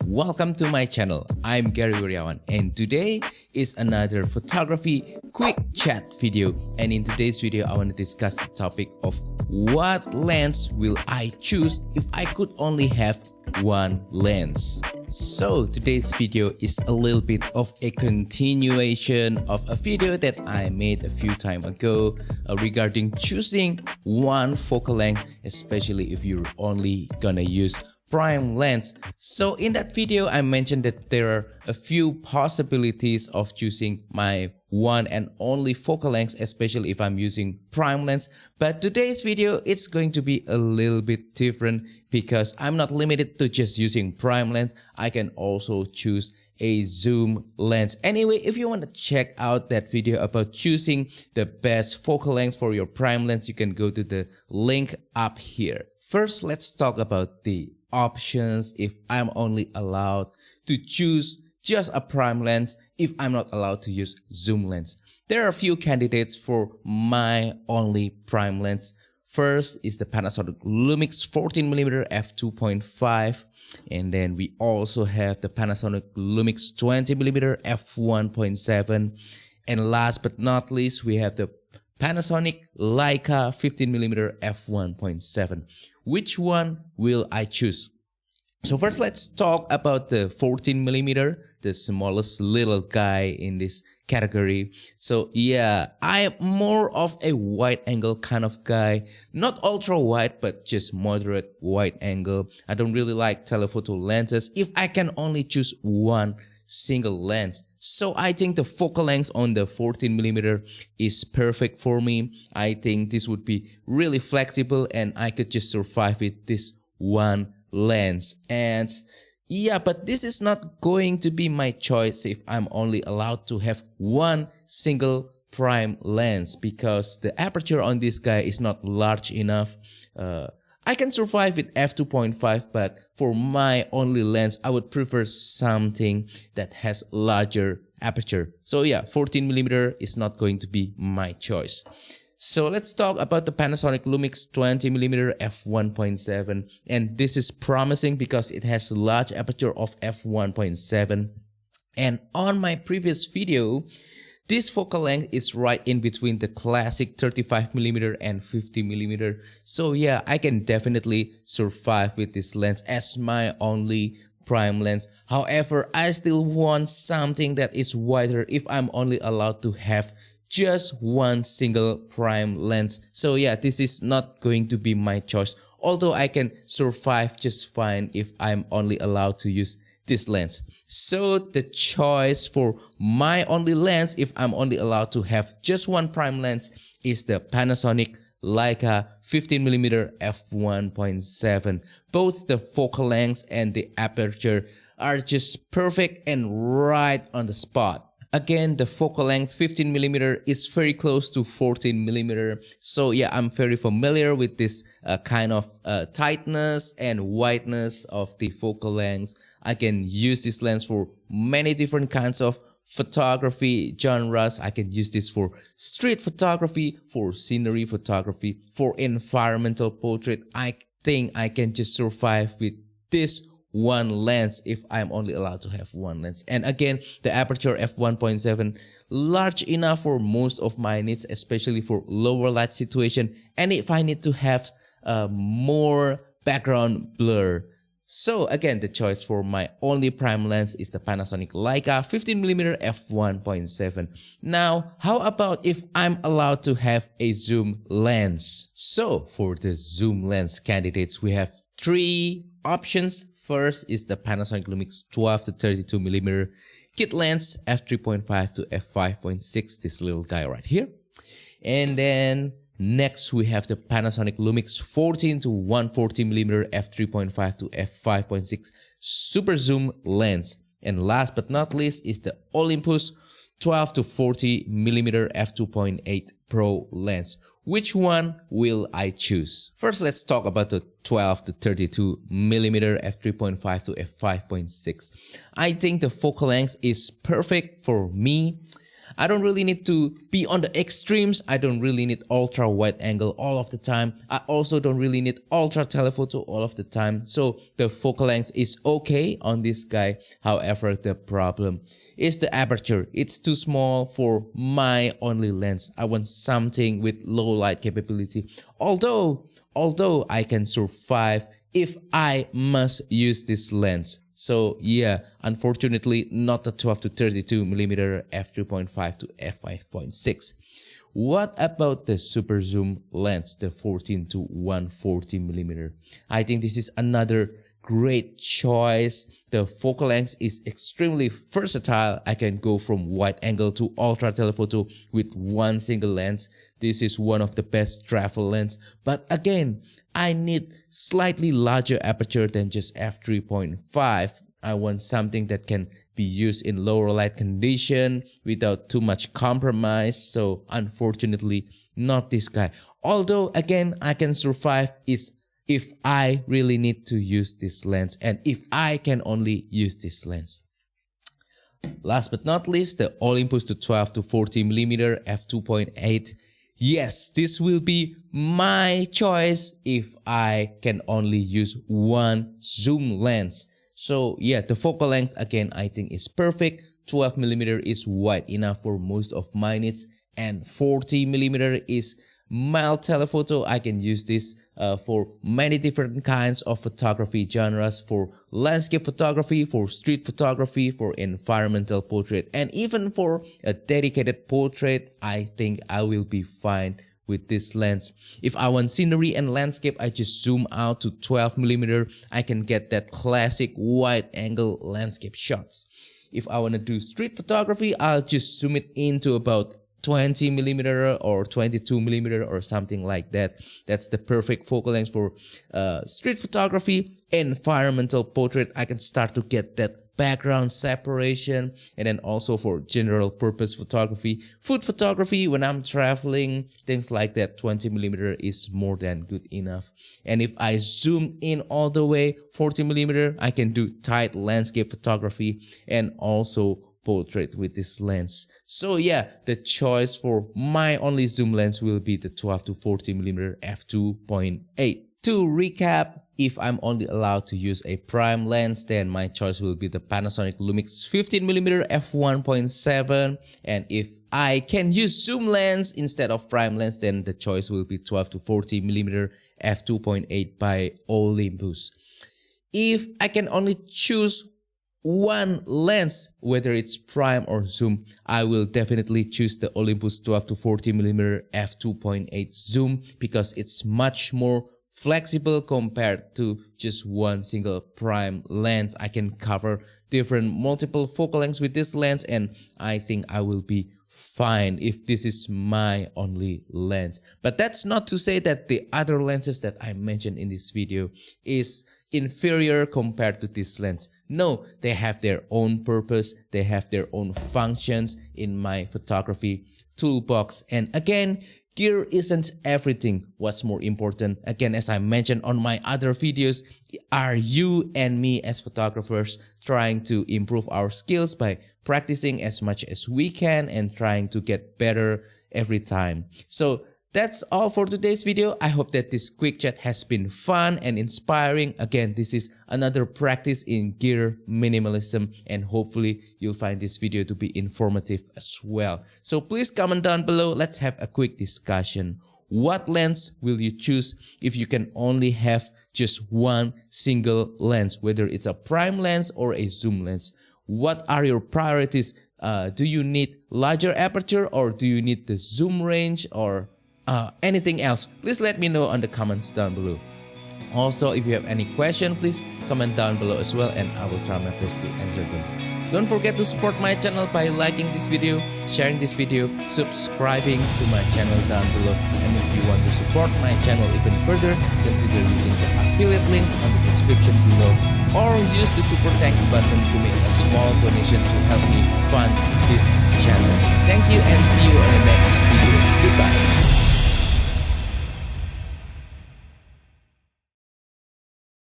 Welcome to my channel. I'm Gary Wiryawan and today is another photography quick chat video, and in today's video I want to discuss the topic of what lens will I choose if I could only have one lens. So today's video is a little bit of a continuation of a video that I made a few time ago regarding choosing one focal length, especially if you're only gonna use prime lens. So in that video I mentioned that there are a few possibilities of choosing my one and only focal length, especially if I'm using prime lens. But today's video it's going to be a little bit different because I'm not limited to just using prime lens. I can also choose a zoom lens. Anyway, if you want to check out that video about choosing the best focal length for your prime lens, you can go to the link up here. First, let's talk about the options if I'm only allowed to choose just a prime lens, if I'm not allowed to use zoom lens. There are a few candidates for my only prime lens. First is the Panasonic Lumix 14mm f2.5, and then we also have the Panasonic Lumix 20mm f1.7, and last but not least we have the Panasonic Leica 15mm f1.7. Which one will I choose? So first let's talk about the 14mm, the smallest little guy in this category. So yeah, I am more of a wide angle kind of guy, not ultra wide but just moderate wide angle. I don't really like telephoto lenses if I can only choose one single lens. So I think the focal length on the 14mm is perfect for me. I think this would be really flexible and I could just survive with this one lens. And yeah, but this is not going to be my choice if I'm only allowed to have one single prime lens, because the aperture on this guy is not large enough. I can survive with f2.5, but for my only lens, I would prefer something that has larger aperture. So yeah, 14mm is not going to be my choice. So let's talk about the Panasonic Lumix 20mm f1.7, and this is promising because it has a large aperture of f1.7. And on my previous video, this focal length is right in between the classic 35mm and 50mm. So yeah, I can definitely survive with this lens as my only prime lens. However, I still want something that is wider if I'm only allowed to have just one single prime lens. So yeah, this is not going to be my choice, although I can survive just fine if I'm only allowed to use this lens. So the choice for my only lens if I'm only allowed to have just one prime lens is the Panasonic Leica 15mm f1.7. Both the focal length and the aperture are just perfect and right on the spot. Again, the focal length 15mm is very close to 14mm. So yeah, I'm very familiar with this kind of tightness and wideness of the focal length. I can use this lens for many different kinds of photography genres. I can use this for street photography, for scenery photography, for environmental portrait. I think I can just survive with this one lens if I'm only allowed to have one lens. And again, the aperture f1.7 large enough for most of my needs, especially for lower light situation and if I need to have more background blur. So again, the choice for my only prime lens is the Panasonic Leica 15mm f1.7. Now, how about if I'm allowed to have a zoom lens? So for the zoom lens candidates, we have three options. First is the Panasonic Lumix 12 to 32mm kit lens f3.5 to f5.6, this little guy right here. And then next we have the Panasonic Lumix 14 to 140mm f3.5 to f5.6 super zoom lens. And last but not least is the Olympus 12 to 40mm f2.8 Pro lens. Which one will I choose? First, let's talk about the 12 to 32mm f3.5 to f5.6. I think the focal length is perfect for me. I don't really need to be on the extremes. I don't really need ultra wide angle all of the time. I also don't really need ultra telephoto all of the time. So the focal length is okay on this guy. However, the problem is the aperture. It's too small for my only lens. I want something with low light capability. Although I can survive if I must use this lens. So yeah, unfortunately not the 12 to 32mm f3.5 to f5.6. What about the super zoom lens, the 14 to 140mm? I think this is another great choice. The focal length is extremely versatile. I can go from wide angle to ultra telephoto with one single lens. This is one of the best travel lens, but again, I need slightly larger aperture than just f3.5. I want something that can be used in lower light condition without too much compromise. So unfortunately, not this guy. Although again, I can survive if I really need to use this lens and if I can only use this lens. Last but not least, the Olympus to 12 to 40mm f2.8. Yes, this will be my choice if I can only use one zoom lens. So yeah, the focal length again I think is perfect. 12mm is wide enough for most of my needs, and 40mm is mild telephoto. I can use this for many different kinds of photography genres, for landscape photography, for street photography, for environmental portrait, and even for a dedicated portrait. I think I will be fine with this lens. If I want scenery and landscape, I just zoom out to 12mm. I can get that classic wide angle landscape shots. If I want to do street photography, I'll just zoom it into about 20mm or 22mm or something like that. That's the perfect focal length for street photography. Environmental portrait, I can start to get that background separation, and then also for general purpose photography, food photography, when I'm traveling, things like that, 20mm is more than good enough. And if I zoom in all the way 40mm, I can do tight landscape photography and also portrait with this lens. So yeah, the choice for my only zoom lens will be the 12 to 40mm f2.8. To recap, if I'm only allowed to use a prime lens, then my choice will be the Panasonic Lumix 15mm f1.7. And if I can use zoom lens instead of prime lens, then the choice will be 12 to 40mm f2.8 by Olympus. If I can only choose one lens, whether it's prime or zoom, I will definitely choose the Olympus 12 to 40mm f2.8 zoom, because it's much more flexible compared to just one single prime lens. I can cover different multiple focal lengths with this lens, and I think I will be fine if this is my only lens. But that's not to say that the other lenses that I mentioned in this video is inferior compared to this lens. No, they have their own purpose, they have their own functions in my photography toolbox. And again, gear isn't everything. What's more important, again, as I mentioned on my other videos, are you and me as photographers trying to improve our skills by practicing as much as we can and trying to get better every time. So that's all for today's video. I hope that this quick chat has been fun and inspiring. Again, this is another practice in gear minimalism, and hopefully you'll find this video to be informative as well. So please comment down below. Let's have a quick discussion. What lens will you choose if you can only have just one single lens, whether it's a prime lens or a zoom lens? What are your priorities? Do you need larger aperture, or do you need the zoom range, or anything else? Please let me know on the comments down below. Also, if you have any question, please comment down below as well, and I will try my best to answer them. Don't forget to support my channel by liking this video, sharing this video, subscribing to my channel down below. And if you want to support my channel even further, consider using the affiliate links on the description below, or use the super thanks button to make a small donation to help me fund this channel. Thank you, and see you on the next video. Goodbye.